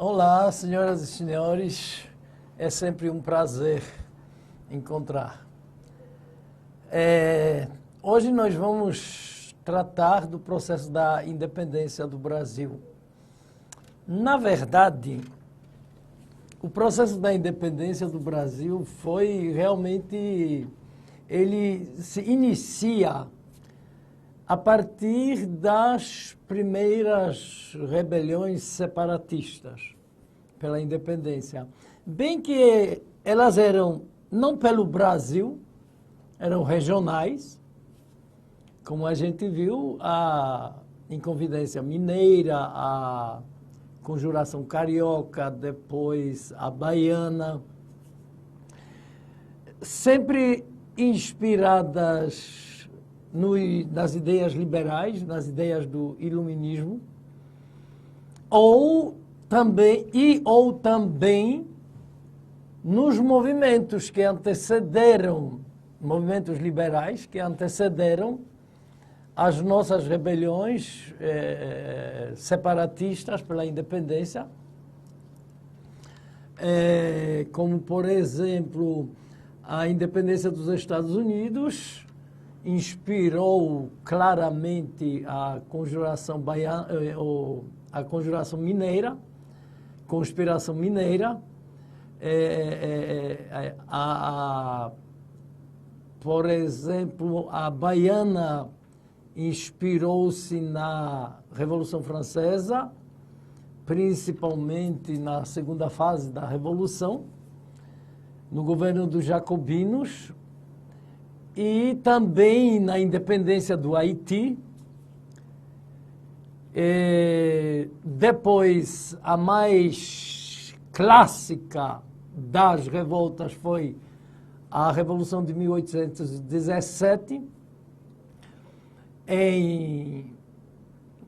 Olá, senhoras e senhores, é sempre um prazer encontrar. Hoje nós vamos tratar do processo da independência do Brasil. Na verdade, o processo da independência do Brasil foi realmente, ele se inicia a partir das primeiras rebeliões separatistas pela independência. Bem que elas eram, não pelo Brasil, eram regionais, como a gente viu, a Inconfidência Mineira, a Conjuração Carioca, depois a Baiana, sempre inspiradas nas ideias liberais, nas ideias do iluminismo, ou também nos movimentos que antecederam, movimentos liberais que antecederam as nossas rebeliões separatistas pela independência, como, por exemplo, a independência dos Estados Unidos inspirou claramente a conjuração baiana, a conjuração mineira, conspiração mineira, por exemplo, a baiana inspirou-se na Revolução Francesa, principalmente na segunda fase da Revolução, no governo dos Jacobinos, e também na independência do Haiti. Depois, a mais clássica das revoltas foi a Revolução de 1817, em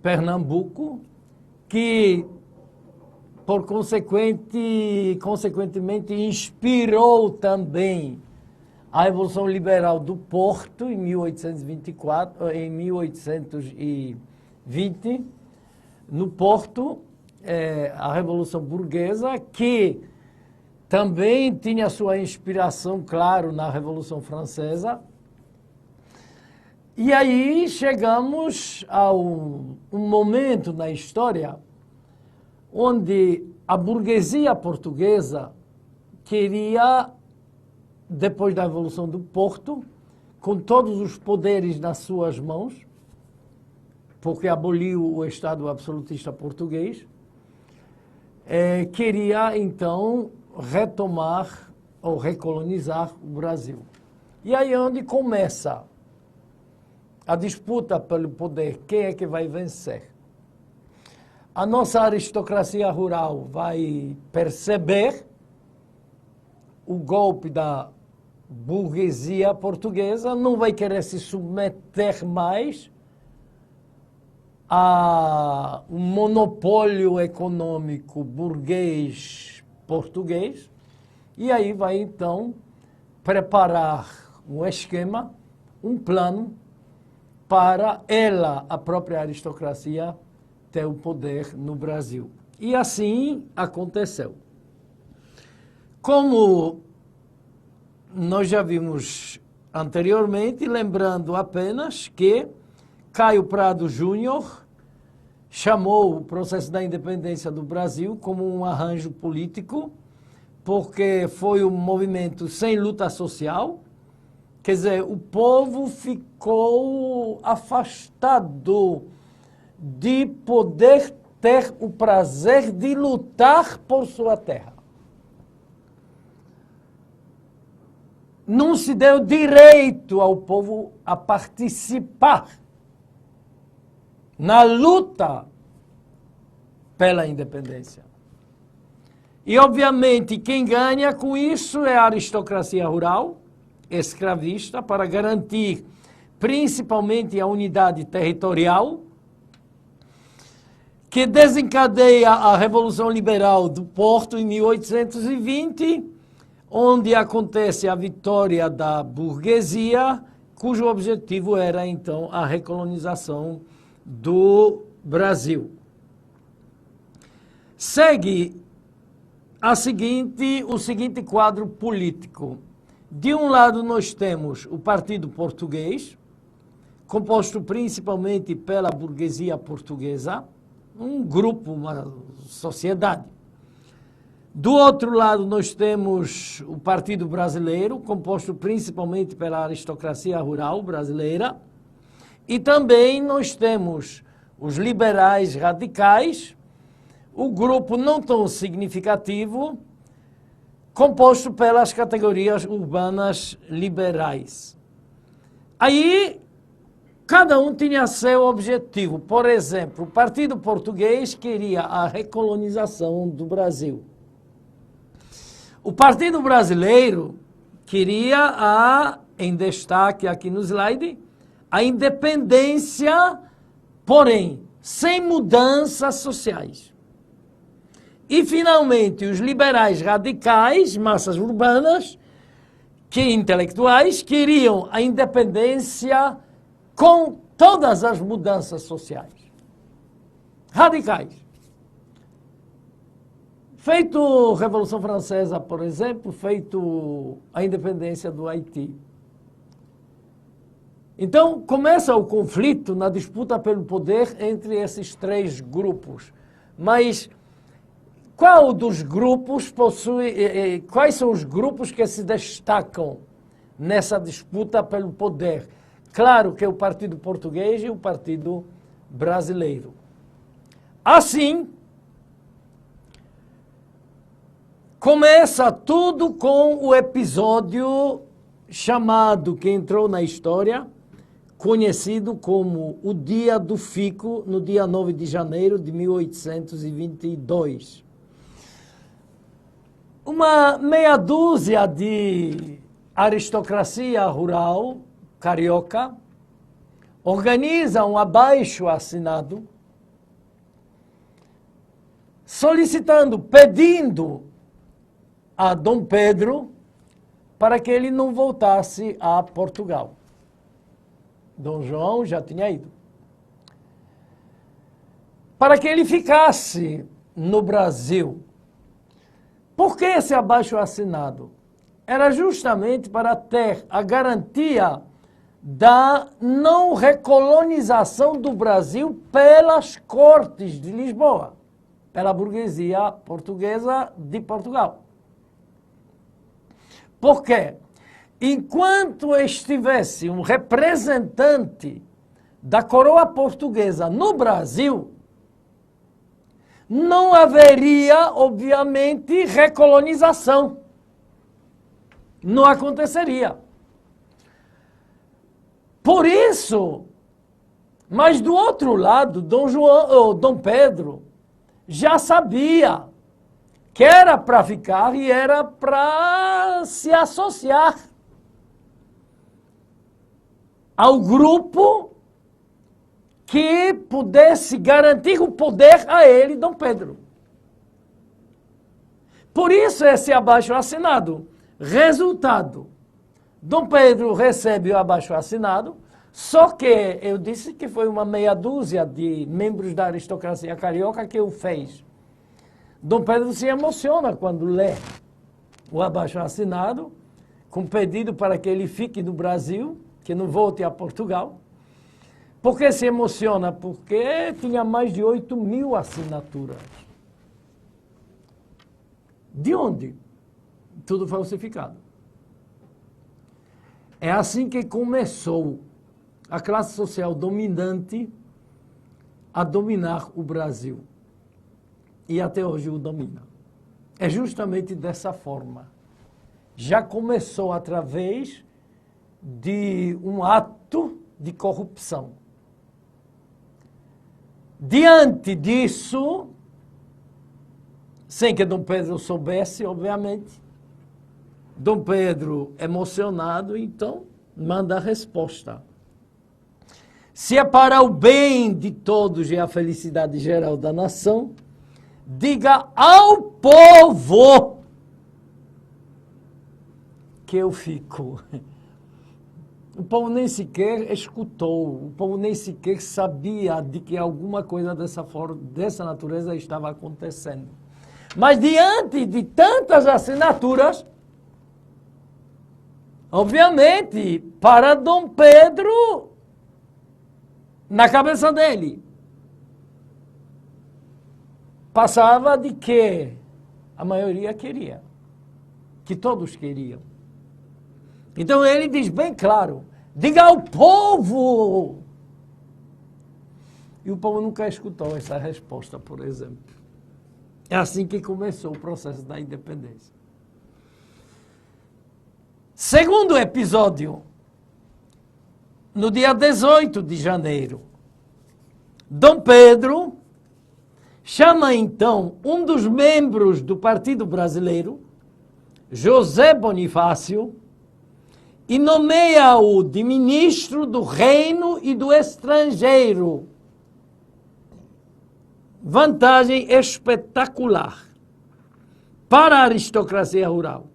Pernambuco, que, consequentemente, inspirou também a Revolução Liberal do Porto, em 1820, no Porto, a Revolução Burguesa, que também tinha sua inspiração, claro, na Revolução Francesa. E aí chegamos a um momento na história onde a burguesia portuguesa queria, depois da Revolução do Porto, com todos os poderes nas suas mãos, porque aboliu o Estado absolutista português, queria, então, retomar ou recolonizar o Brasil. E aí é onde começa a disputa pelo poder. Quem é que vai vencer? A nossa aristocracia rural vai perceber o golpe da burguesia portuguesa, não vai querer se submeter mais a um monopólio econômico burguês português, e aí vai então preparar um esquema, um plano para ela, a própria aristocracia, ter o poder no Brasil. E assim aconteceu. Como nós já vimos anteriormente, lembrando apenas que Caio Prado Júnior chamou o processo da independência do Brasil como um arranjo político, porque foi um movimento sem luta social. Quer dizer, o povo ficou afastado de poder ter o prazer de lutar por sua terra. Não se deu direito ao povo a participar na luta pela independência. E, obviamente, quem ganha com isso é a aristocracia rural, escravista, para garantir principalmente a unidade territorial, que desencadeia a Revolução Liberal do Porto em 1820, onde acontece a vitória da burguesia, cujo objetivo era, então, a recolonização do Brasil. segue o seguinte quadro político. De um lado, nós temos o Partido Português, composto principalmente pela burguesia portuguesa, um grupo, uma sociedade. Do outro lado, nós temos o Partido Brasileiro, composto principalmente pela aristocracia rural brasileira. E também nós temos os liberais radicais, o grupo não tão significativo, composto pelas categorias urbanas liberais. Aí, cada um tinha seu objetivo. Por exemplo, o Partido Português queria a recolonização do Brasil. O Partido Brasileiro queria, em destaque aqui no slide, a independência, porém, sem mudanças sociais. E, finalmente, os liberais radicais, massas urbanas, intelectuais, queriam a independência com todas as mudanças sociais. Radicais. Feito a Revolução Francesa, por exemplo, feito a independência do Haiti. Então, começa o conflito na disputa pelo poder entre esses três grupos. Mas qual dos grupos quais são os grupos que se destacam nessa disputa pelo poder? Claro que é o Partido Português e o Partido Brasileiro. Assim, começa tudo com o episódio chamado, que entrou na história, conhecido como o Dia do Fico, no dia 9 de janeiro de 1822. Uma meia dúzia de aristocracia rural carioca organiza um abaixo-assinado pedindo a Dom Pedro para que ele não voltasse a Portugal. Dom João já tinha ido. Para que ele ficasse no Brasil. Por que esse abaixo-assinado? Era justamente para ter a garantia da não recolonização do Brasil pelas cortes de Lisboa, pela burguesia portuguesa de Portugal. Por quê? Enquanto estivesse um representante da coroa portuguesa no Brasil, não haveria, obviamente, recolonização. Não aconteceria. Por isso, mas do outro lado, Dom Pedro já sabia que era para ficar e era para se associar ao grupo que pudesse garantir o poder a ele, Dom Pedro. Por isso esse abaixo-assinado. Resultado, Dom Pedro recebe o abaixo-assinado, só que eu disse que foi uma meia dúzia de membros da aristocracia carioca que o fez. Dom Pedro se emociona quando lê o abaixo-assinado, com pedido para que ele fique no Brasil, que não volte a Portugal. Por que se emociona? Porque tinha mais de 8.000 assinaturas. De onde? Tudo falsificado. É assim que começou a classe social dominante a dominar o Brasil. E até hoje o domina. É justamente dessa forma. Já começou através de um ato de corrupção. Diante disso, sem que Dom Pedro soubesse, obviamente, Dom Pedro, emocionado, então, manda a resposta. Se é para o bem de todos e a felicidade geral da nação, diga ao povo que eu fico. O povo nem sequer escutou, o povo nem sequer sabia de que alguma coisa dessa natureza estava acontecendo. Mas diante de tantas assinaturas, obviamente, para Dom Pedro, na cabeça dele, passava de que a maioria queria, que todos queriam. Então ele diz bem claro, diga ao povo. E o povo nunca escutou essa resposta, por exemplo. É assim que começou o processo da independência. Segundo episódio, no dia 18 de janeiro, Dom Pedro chama então um dos membros do Partido Brasileiro, José Bonifácio, e nomeia-o de ministro do Reino e do Estrangeiro. Vantagem espetacular para a aristocracia rural.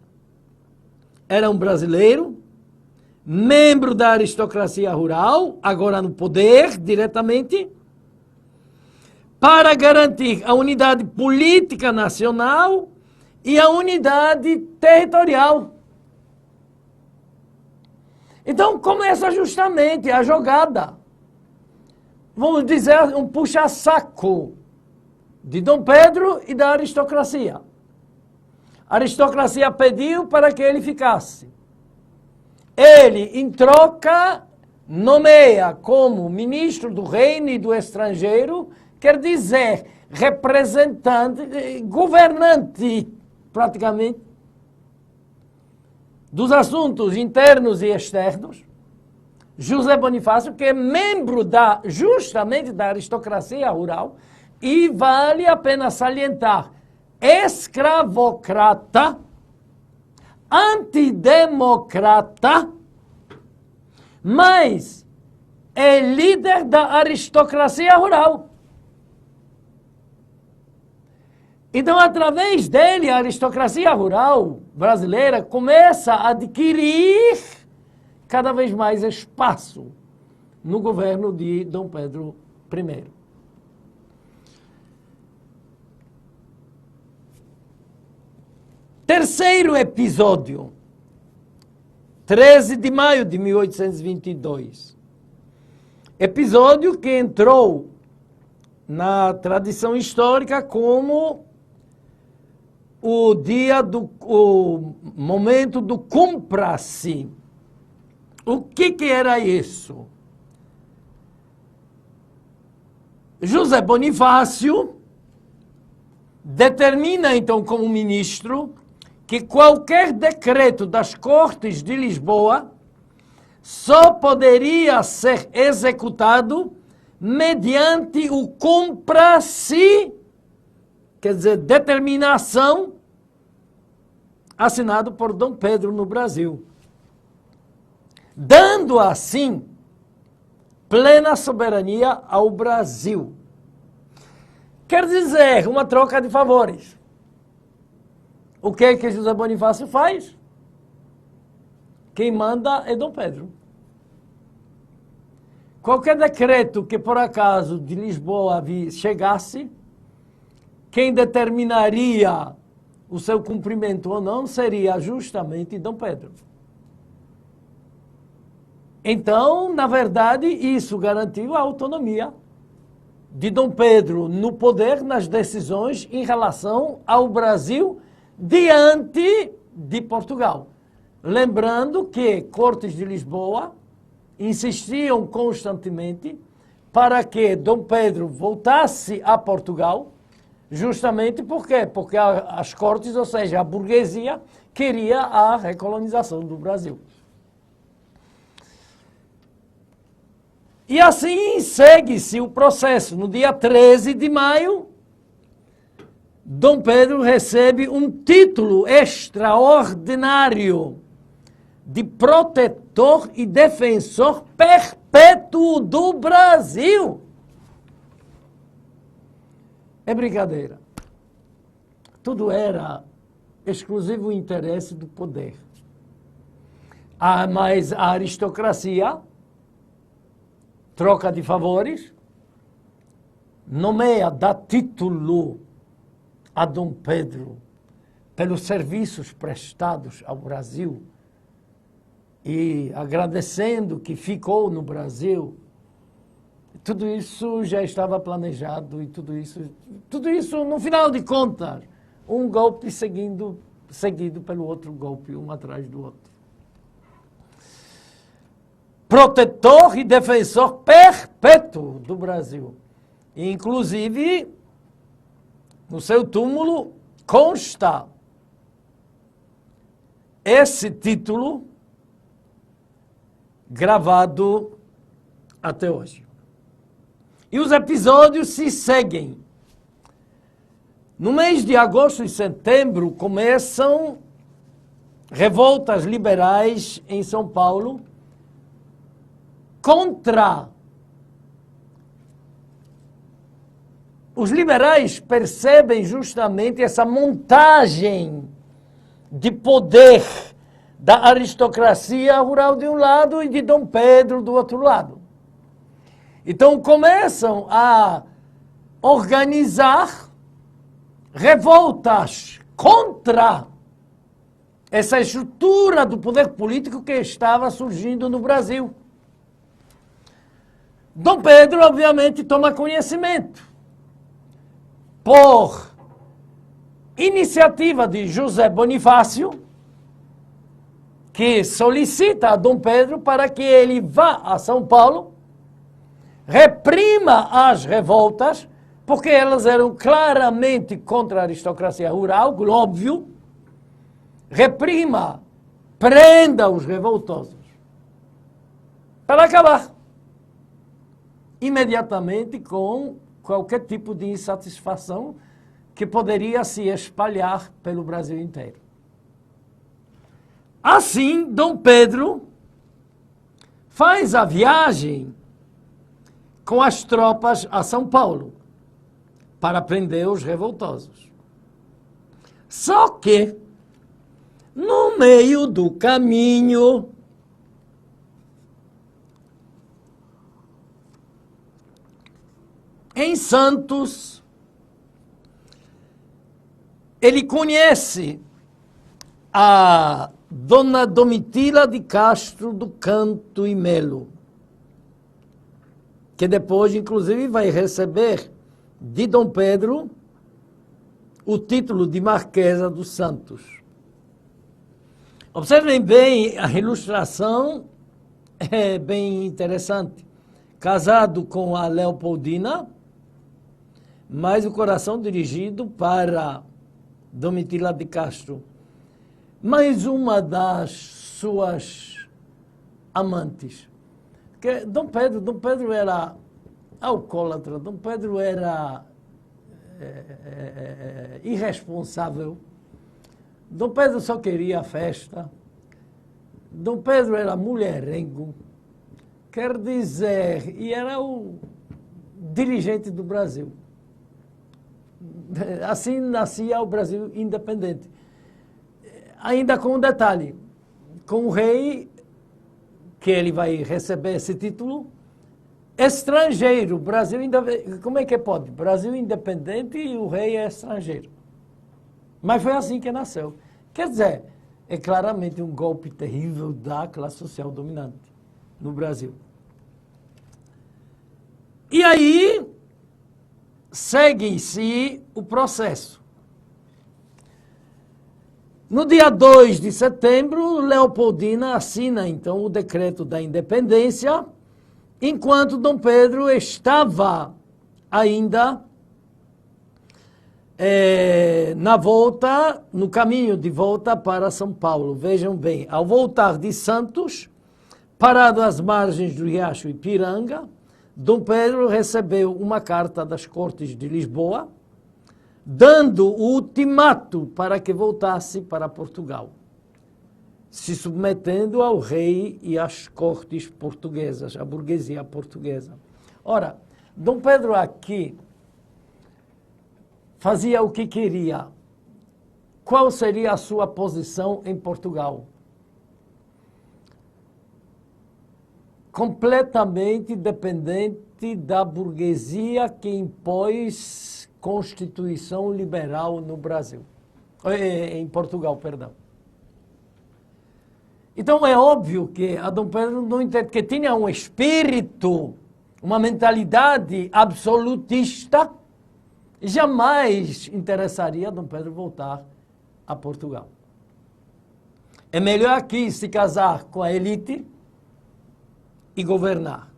Era um brasileiro, membro da aristocracia rural, agora no poder diretamente, para garantir a unidade política nacional e a unidade territorial. Então começa justamente a jogada, vamos dizer, um puxa-saco de Dom Pedro e da aristocracia. A aristocracia pediu para que ele ficasse. Ele, em troca, nomeia como ministro do Reino e do Estrangeiro, quer dizer, representante, governante, praticamente, dos assuntos internos e externos, José Bonifácio, que é membro justamente da aristocracia rural, e vale a pena salientar, escravocrata, antidemocrata, mas é líder da aristocracia rural. Então, através dele, a aristocracia rural brasileira começa a adquirir cada vez mais espaço no governo de Dom Pedro I. Terceiro episódio, 13 de maio de 1822. Episódio que entrou na tradição histórica como o momento do cumpra-se. O que era isso? José Bonifácio determina então como ministro que qualquer decreto das Cortes de Lisboa só poderia ser executado mediante o cumpra-se, quer dizer, determinação, assinado por Dom Pedro no Brasil, dando assim plena soberania ao Brasil. Quer dizer, uma troca de favores. O que é que José Bonifácio faz? Quem manda é Dom Pedro. Qualquer decreto que por acaso de Lisboa chegasse, quem determinaria o seu cumprimento ou não seria justamente Dom Pedro. Então, na verdade, isso garantiu a autonomia de Dom Pedro no poder, nas decisões em relação ao Brasil diante de Portugal. Lembrando que Cortes de Lisboa insistiam constantemente para que Dom Pedro voltasse a Portugal, justamente por quê? Porque as Cortes, ou seja, a burguesia, queria a recolonização do Brasil. E assim segue-se o processo. No dia 13 de maio, Dom Pedro recebe um título extraordinário de protetor e defensor perpétuo do Brasil. É brincadeira. Tudo era exclusivo interesse do poder. Mas a aristocracia, troca de favores, nomeia, dá título a Dom Pedro pelos serviços prestados ao Brasil e agradecendo que ficou no Brasil. Tudo isso já estava planejado e tudo isso, no final de contas, um golpe seguido pelo outro golpe, um atrás do outro. Protetor e defensor perpétuo do Brasil. Inclusive, no seu túmulo consta esse título gravado até hoje. E os episódios se seguem. No mês de agosto e setembro começam revoltas liberais em São Paulo contra. Os liberais percebem justamente essa montagem de poder da aristocracia rural de um lado e de Dom Pedro do outro lado. Então começam a organizar revoltas contra essa estrutura do poder político que estava surgindo no Brasil. Dom Pedro, obviamente, toma conhecimento. Por iniciativa de José Bonifácio, que solicita a Dom Pedro para que ele vá a São Paulo, reprima as revoltas, porque elas eram claramente contra a aristocracia rural, óbvio, reprima, prenda os revoltosos, para acabar imediatamente com qualquer tipo de insatisfação que poderia se espalhar pelo Brasil inteiro. Assim, Dom Pedro faz a viagem com as tropas a São Paulo para prender os revoltosos. Só que, no meio do caminho, em Santos, ele conhece a Dona Domitila de Castro do Canto e Melo, que depois, inclusive, vai receber de Dom Pedro o título de Marquesa dos Santos. Observem bem, a ilustração é bem interessante. Casado com a Leopoldina, mas o coração dirigido para Domitila de Castro. Mais uma das suas amantes. Porque Dom Pedro era alcoólatra, Dom Pedro era irresponsável. Dom Pedro só queria festa. Dom Pedro era mulherengo. Quer dizer, e era o dirigente do Brasil. Assim nascia o Brasil independente. Ainda com um detalhe, com o rei, que ele vai receber esse título, estrangeiro. O Brasil ainda, como é que pode? Brasil independente e o rei é estrangeiro. Mas foi assim que nasceu. Quer dizer, é claramente um golpe terrível da classe social dominante no Brasil. E aí, segue-se o processo. No dia 2 de setembro, Leopoldina assina, então, o decreto da independência, enquanto Dom Pedro estava ainda na volta, no caminho de volta para São Paulo. Vejam bem, ao voltar de Santos, parado às margens do riacho Ipiranga, Dom Pedro recebeu uma carta das Cortes de Lisboa, dando o ultimato para que voltasse para Portugal, se submetendo ao rei e às cortes portuguesas, à burguesia portuguesa. Ora, Dom Pedro aqui fazia o que queria. Qual seria a sua posição em Portugal? completamente dependente da burguesia que impôs Constituição liberal no Brasil. Em Portugal, perdão. Então é óbvio que a Dom Pedro não entende que tinha um espírito, uma mentalidade absolutista, jamais interessaria a Dom Pedro voltar a Portugal. É melhor aqui se casar com a elite e governar.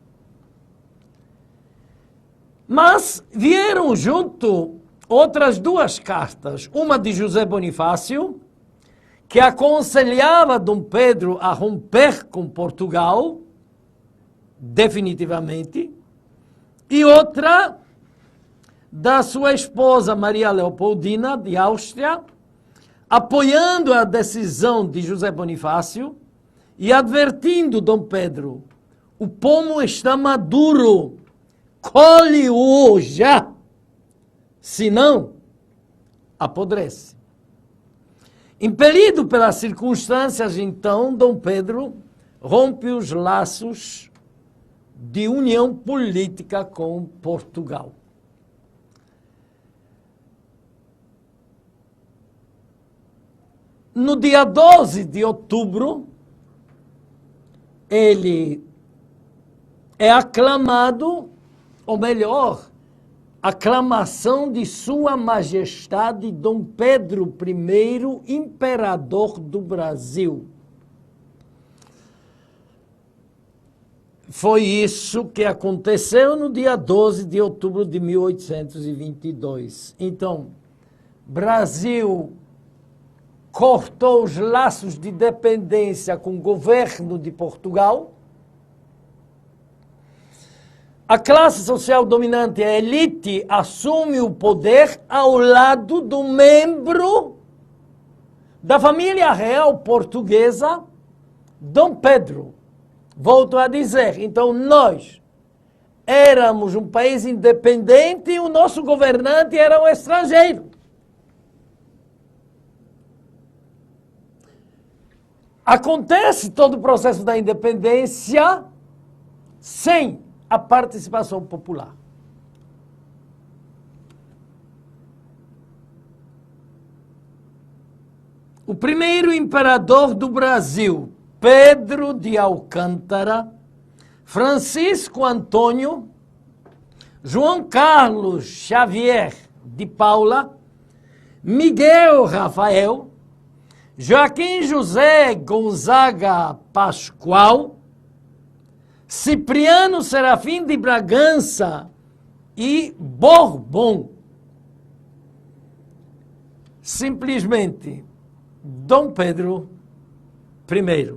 Mas vieram junto outras duas cartas, uma de José Bonifácio, que aconselhava Dom Pedro a romper com Portugal, definitivamente, e outra da sua esposa Maria Leopoldina, de Áustria, apoiando a decisão de José Bonifácio e advertindo Dom Pedro: o pomo está maduro, colhe-o já, senão apodrece. Impelido pelas circunstâncias, então, Dom Pedro rompe os laços de união política com Portugal. No dia 12 de outubro, ele é aclamado, ou melhor, aclamação de Sua Majestade Dom Pedro I, Imperador do Brasil. Foi isso que aconteceu no dia 12 de outubro de 1822. Então, Brasil cortou os laços de dependência com o governo de Portugal. A classe social dominante, a elite, assume o poder ao lado do membro da família real portuguesa, Dom Pedro. Volto a dizer, então nós éramos um país independente e o nosso governante era um estrangeiro. Acontece todo o processo da independência sem a participação popular. O primeiro imperador do Brasil, Pedro de Alcântara, Francisco Antônio, João Carlos Xavier de Paula, Miguel Rafael, Joaquim José Gonzaga Pascoal, Cipriano Serafim de Bragança e Bourbon. Simplesmente, Dom Pedro I,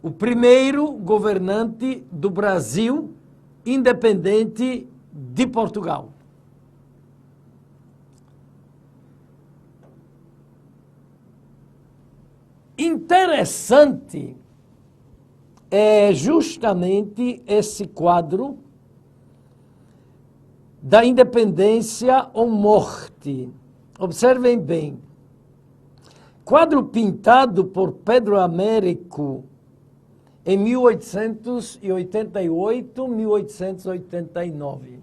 o primeiro governante do Brasil independente de Portugal. Interessante é justamente esse quadro da independência ou morte. Observem bem. Quadro pintado por Pedro Américo em 1888, 1889.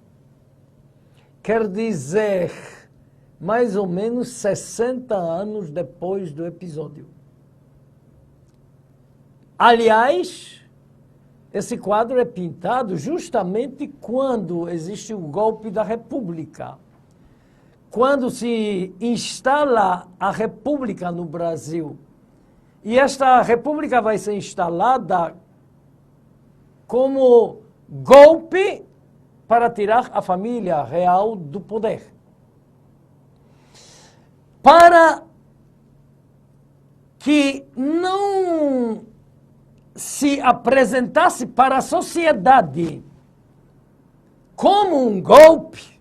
Quer dizer, mais ou menos 60 anos depois do episódio. Aliás, esse quadro é pintado justamente quando existe o golpe da República. Quando se instala a República no Brasil. E esta República vai ser instalada como golpe para tirar a família real do poder. Para que não se apresentasse para a sociedade como um golpe,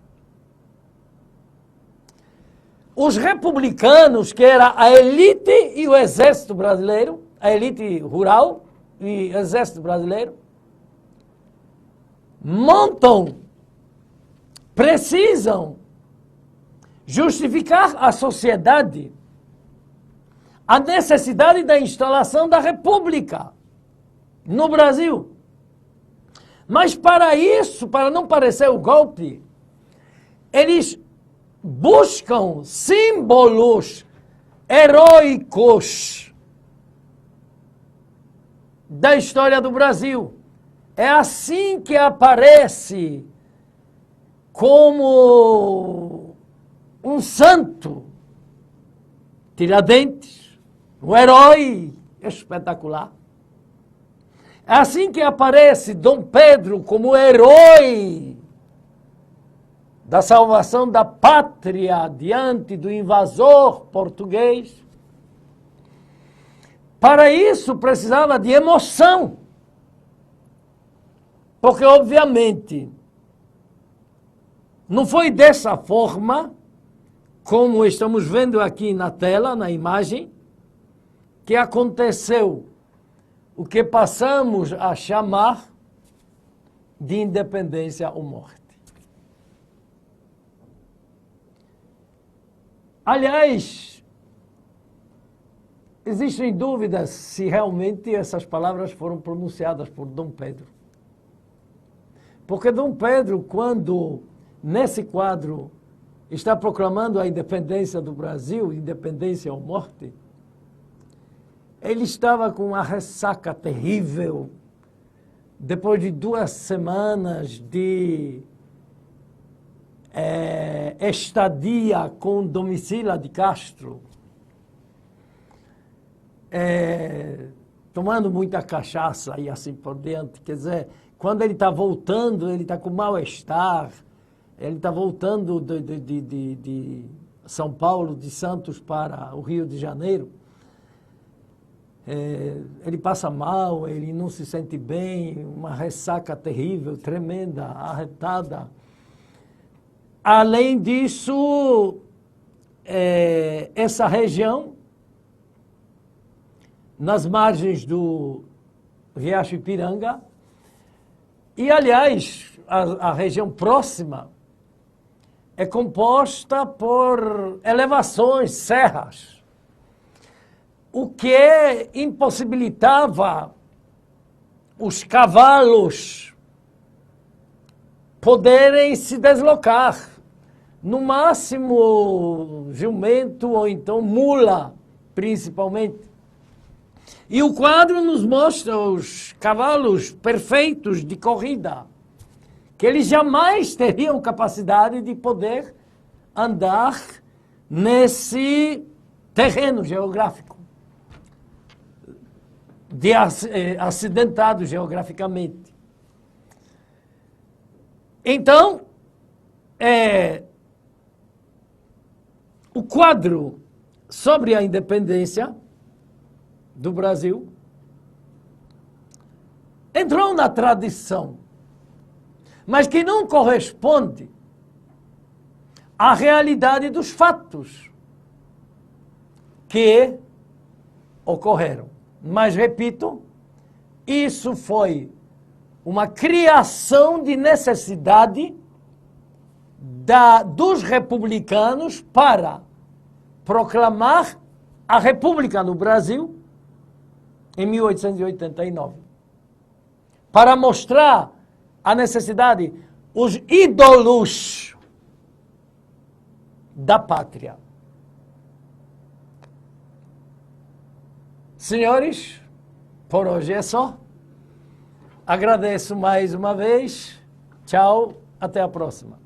os republicanos, que era a elite e o exército brasileiro, a elite rural e o exército brasileiro, precisam justificar à sociedade a necessidade da instalação da República no Brasil. Mas para isso, para não parecer o golpe, eles buscam símbolos heróicos da história do Brasil. É assim que aparece como um santo, Tiradentes, um herói espetacular. É assim que aparece Dom Pedro como herói da salvação da pátria diante do invasor português. Para isso precisava de emoção, porque obviamente não foi dessa forma, como estamos vendo aqui na tela, na imagem, que aconteceu o que passamos a chamar de independência ou morte. Aliás, existem dúvidas se realmente essas palavras foram pronunciadas por Dom Pedro. Porque Dom Pedro, quando nesse quadro está proclamando a independência do Brasil, independência ou morte, ele estava com uma ressaca terrível, depois de 2 semanas de estadia com Domicila de Castro, tomando muita cachaça e assim por diante. Quer dizer, quando ele está voltando, ele está com mal-estar, ele está voltando de São Paulo, de Santos para o Rio de Janeiro. Ele passa mal, ele não se sente bem, uma ressaca terrível, tremenda, arretada. Além disso, essa região, nas margens do Riacho Ipiranga, e aliás, a região próxima é composta por elevações, serras, o que impossibilitava os cavalos poderem se deslocar. No máximo, jumento ou então mula, principalmente. E o quadro nos mostra os cavalos perfeitos de corrida, que eles jamais teriam capacidade de poder andar nesse terreno geográfico, acidentado geograficamente. Então, o quadro sobre a independência do Brasil entrou na tradição, mas que não corresponde à realidade dos fatos que ocorreram. Mas, repito, isso foi uma criação de necessidade dos republicanos para proclamar a República no Brasil em 1889. Para mostrar a necessidade, os ídolos da pátria. Senhores, por hoje é só. Agradeço mais uma vez. Tchau, até a próxima.